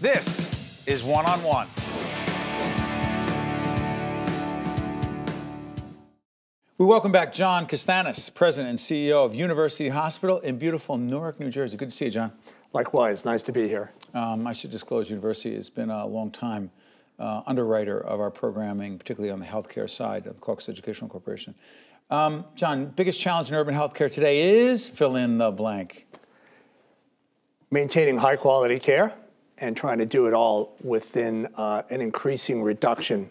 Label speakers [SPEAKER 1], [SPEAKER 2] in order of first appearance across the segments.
[SPEAKER 1] This is One on One. We welcome back John Kastanis, President and CEO of University Hospital in beautiful Newark, New Jersey. Good to see you, John.
[SPEAKER 2] Likewise, nice to be here.
[SPEAKER 1] I should disclose University has been a long time underwriter of our programming, particularly on the healthcare side of the Caucus Educational Corporation. John, biggest challenge in urban healthcare today is fill in the blank.
[SPEAKER 2] Maintaining high quality care and trying to do it all within an increasing reduction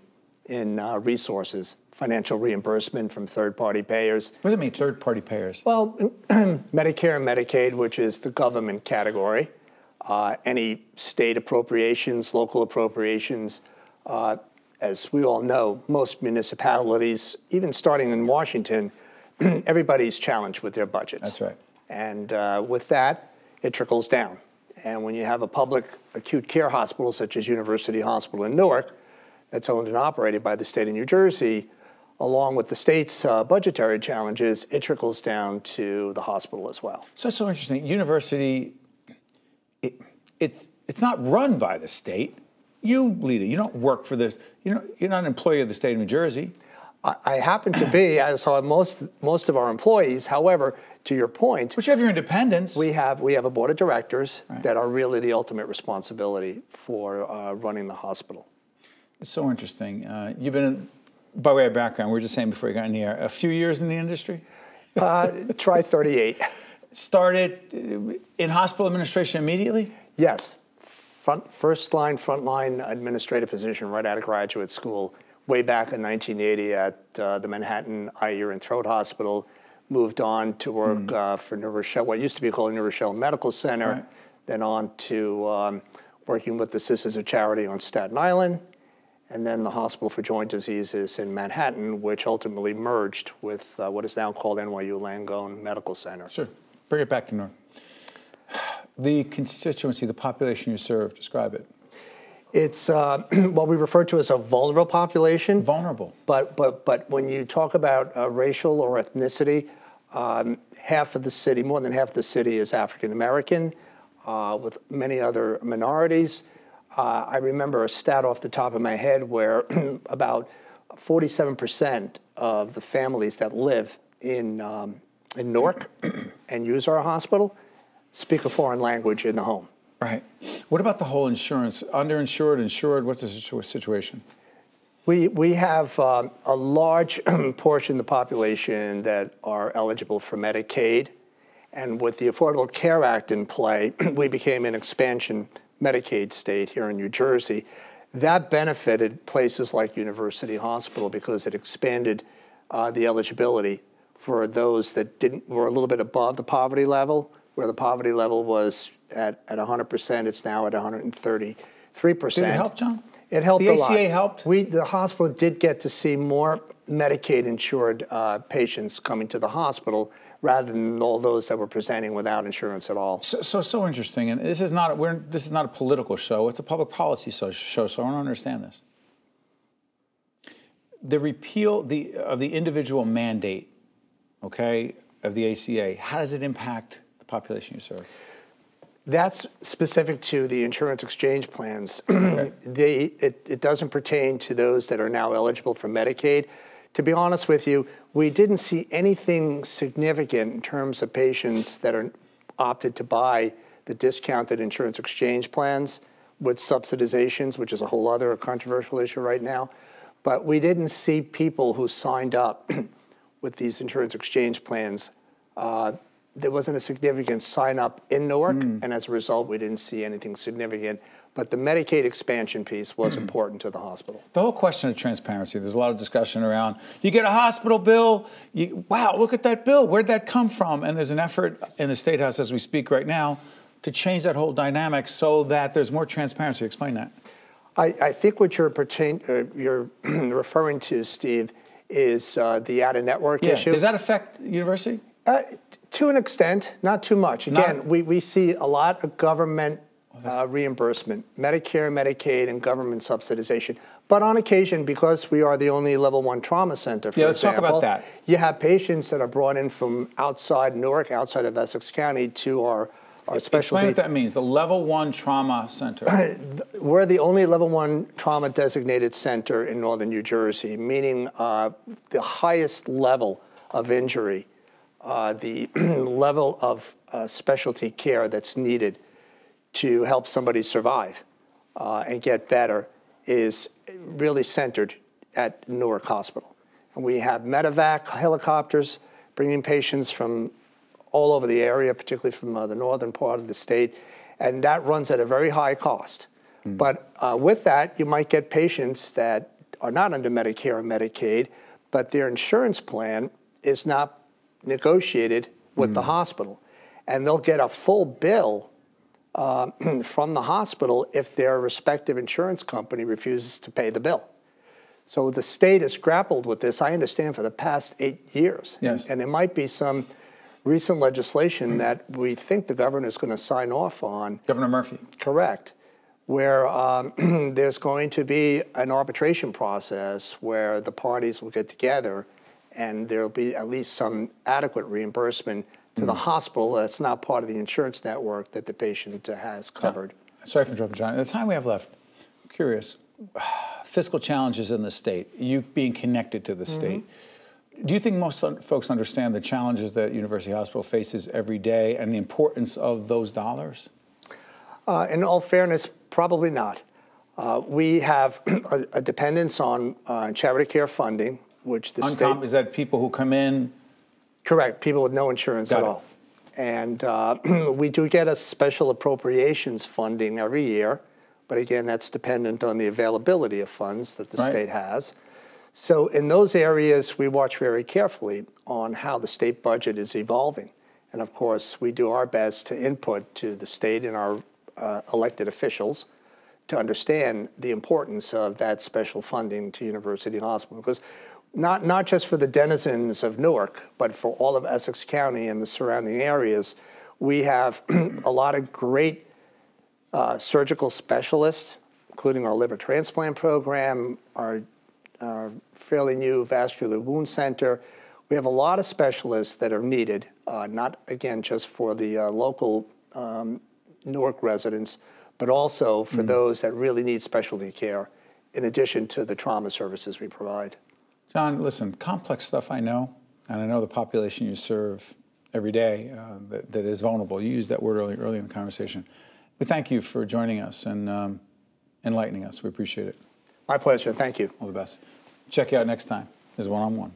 [SPEAKER 2] in resources, financial reimbursement from third-party payers.
[SPEAKER 1] What does it mean, third-party payers?
[SPEAKER 2] Well, Medicare and Medicaid, which is the government category, any state appropriations, local appropriations. As we all know, most municipalities, even starting in Washington, everybody's challenged with their budgets.
[SPEAKER 1] That's right.
[SPEAKER 2] And with that, it trickles down. And when you have a public acute care hospital, such as University Hospital in Newark, that's owned and operated by the state of New Jersey, along with the state's budgetary challenges, it trickles down to the hospital as well.
[SPEAKER 1] So it's so interesting. University, it's not run by the state. You lead it. You don't work for this. You're not an employee of the state of New Jersey.
[SPEAKER 2] I happen to be, as are most of our employees. However, to your point,
[SPEAKER 1] but you have your independence.
[SPEAKER 2] We have a board of directors that are really the ultimate responsibility for running the hospital.
[SPEAKER 1] It's so interesting. You've been, by way of background, we were just saying before you got in here, a few years in the industry?
[SPEAKER 2] Try 38.
[SPEAKER 1] Started in hospital administration immediately?
[SPEAKER 2] Yes. Frontline administrative position right out of graduate school, way back in 1980 at the Manhattan Eye, Ear, and Throat Hospital. Moved on to work for New Rochelle, what used to be called New Rochelle Medical Center, then on to working with the Sisters of Charity on Staten Island, and then the Hospital for Joint Diseases in Manhattan, which ultimately merged with what is now called NYU Langone Medical Center.
[SPEAKER 1] Sure. Bring it back to North. The constituency, the population you serve, describe it.
[SPEAKER 2] It's what we refer to as a vulnerable population.
[SPEAKER 1] Vulnerable.
[SPEAKER 2] But when you talk about racial or ethnicity, half of the city, more than half of the city is African American, with many other minorities. I remember a stat off the top of my head where about 47% of the families that live in Newark and use our hospital speak a foreign language in the home.
[SPEAKER 1] Right. What about the whole insurance? Underinsured, insured, what's the situation?
[SPEAKER 2] We have a large portion of the population that are eligible for Medicaid. And with the Affordable Care Act in play, we became an expansion Medicaid state here in New Jersey. That benefited places like University Hospital because it expanded the eligibility for those that were a little bit above the poverty level, where the poverty level was at 100%, it's now at 133%.
[SPEAKER 1] Did it help, John?
[SPEAKER 2] It helped a lot.
[SPEAKER 1] The ACA helped?
[SPEAKER 2] The hospital did get to see more Medicaid-insured patients coming to the hospital rather than all those that were presenting without insurance at all.
[SPEAKER 1] So interesting. And this is not a political show. It's a public policy show. So I don't understand this. The repeal of the individual mandate, okay, of the ACA. How does it impact the population you serve?
[SPEAKER 2] That's specific to the insurance exchange plans.
[SPEAKER 1] Okay.
[SPEAKER 2] It doesn't pertain to those that are now eligible for Medicaid. To be honest with you, we didn't see anything significant in terms of patients that are opted to buy the discounted insurance exchange plans with subsidizations, which is a whole other controversial issue right now. But we didn't see people who signed up with these insurance exchange plans. There wasn't a significant sign up in Newark, and as a result, we didn't see anything significant. But the Medicaid expansion piece was important to the hospital.
[SPEAKER 1] The whole question of transparency, there's a lot of discussion around, you get a hospital bill, wow, look at that bill, where'd that come from? And there's an effort in the State House as we speak right now to change that whole dynamic so that there's more transparency. Explain that.
[SPEAKER 2] I think what you're referring to, Steve, is the out-of-network issue.
[SPEAKER 1] Does that affect University?
[SPEAKER 2] To an extent, not too much. Again, we see a lot of government reimbursement, Medicare, Medicaid, and government subsidization. But on occasion, because we are the only level 1 trauma center, for
[SPEAKER 1] let's
[SPEAKER 2] example,
[SPEAKER 1] talk about that.
[SPEAKER 2] You have patients that are brought in from outside Newark, outside of Essex County, to our Our
[SPEAKER 1] Explain what that means, the level 1 trauma center.
[SPEAKER 2] We're the only level 1 trauma designated center in northern New Jersey, meaning the highest level of injury, the level of specialty care that's needed to help somebody survive and get better is really centered at Newark Hospital. And we have medevac helicopters bringing patients from all over the area, particularly from the northern part of the state, and that runs at a very high cost. But with that, you might get patients that are not under Medicare or Medicaid, but their insurance plan is not negotiated with the hospital. And they'll get a full bill from the hospital if their respective insurance company refuses to pay the bill. So the state has grappled with this, I understand, for the past 8 years.
[SPEAKER 1] Yes.
[SPEAKER 2] And there might be some recent legislation that we think the governor is going to sign off on.
[SPEAKER 1] Governor Murphy.
[SPEAKER 2] Correct. Where there's going to be an arbitration process where the parties will get together and there'll be at least some adequate reimbursement to the hospital that's not part of the insurance network that the patient has covered.
[SPEAKER 1] Sorry for interrupting, John. The time we have left, I'm curious, fiscal challenges in the state, you being connected to the state. Do you think most folks understand the challenges that University Hospital faces every day and the importance of those dollars?
[SPEAKER 2] In all fairness, probably not. We have a dependence on charity care funding, which the state...
[SPEAKER 1] Is that people who come in?
[SPEAKER 2] Correct, people with no insurance at all. And we do get a special appropriations funding every year, but again, that's dependent on the availability of funds that the state has. So in those areas, we watch very carefully on how the state budget is evolving. And of course, we do our best to input to the state and our elected officials to understand the importance of that special funding to University Hospital. Because not just for the denizens of Newark, but for all of Essex County and the surrounding areas, we have a lot of great surgical specialists, including our liver transplant program, our fairly new vascular wound center. We have a lot of specialists that are needed, not, again, just for the local Newark residents, but also for those that really need specialty care, in addition to the trauma services we provide.
[SPEAKER 1] John, listen, complex stuff I know, and I know the population you serve every day that is vulnerable. You used that word early in the conversation. We thank you for joining us and enlightening us. We appreciate it.
[SPEAKER 2] My pleasure. Thank you.
[SPEAKER 1] All the best. Check you out next time. This is One-on-One.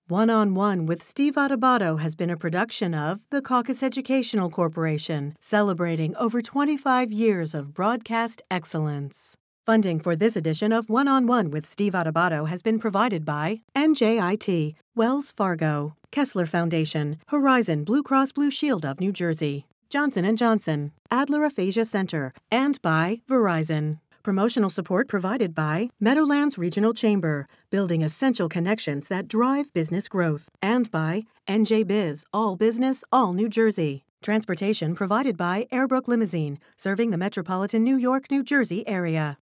[SPEAKER 3] One-on-One with Steve Adubato has been a production of the Caucus Educational Corporation, celebrating over 25 years of broadcast excellence. Funding for this edition of One-on-One with Steve Adubato has been provided by NJIT, Wells Fargo, Kessler Foundation, Horizon Blue Cross Blue Shield of New Jersey, Johnson & Johnson, Adler Aphasia Center, and by Verizon. Promotional support provided by Meadowlands Regional Chamber, building essential connections that drive business growth, and by NJ Biz, all business, all New Jersey. Transportation provided by Airbrook Limousine, serving the metropolitan New York, New Jersey area.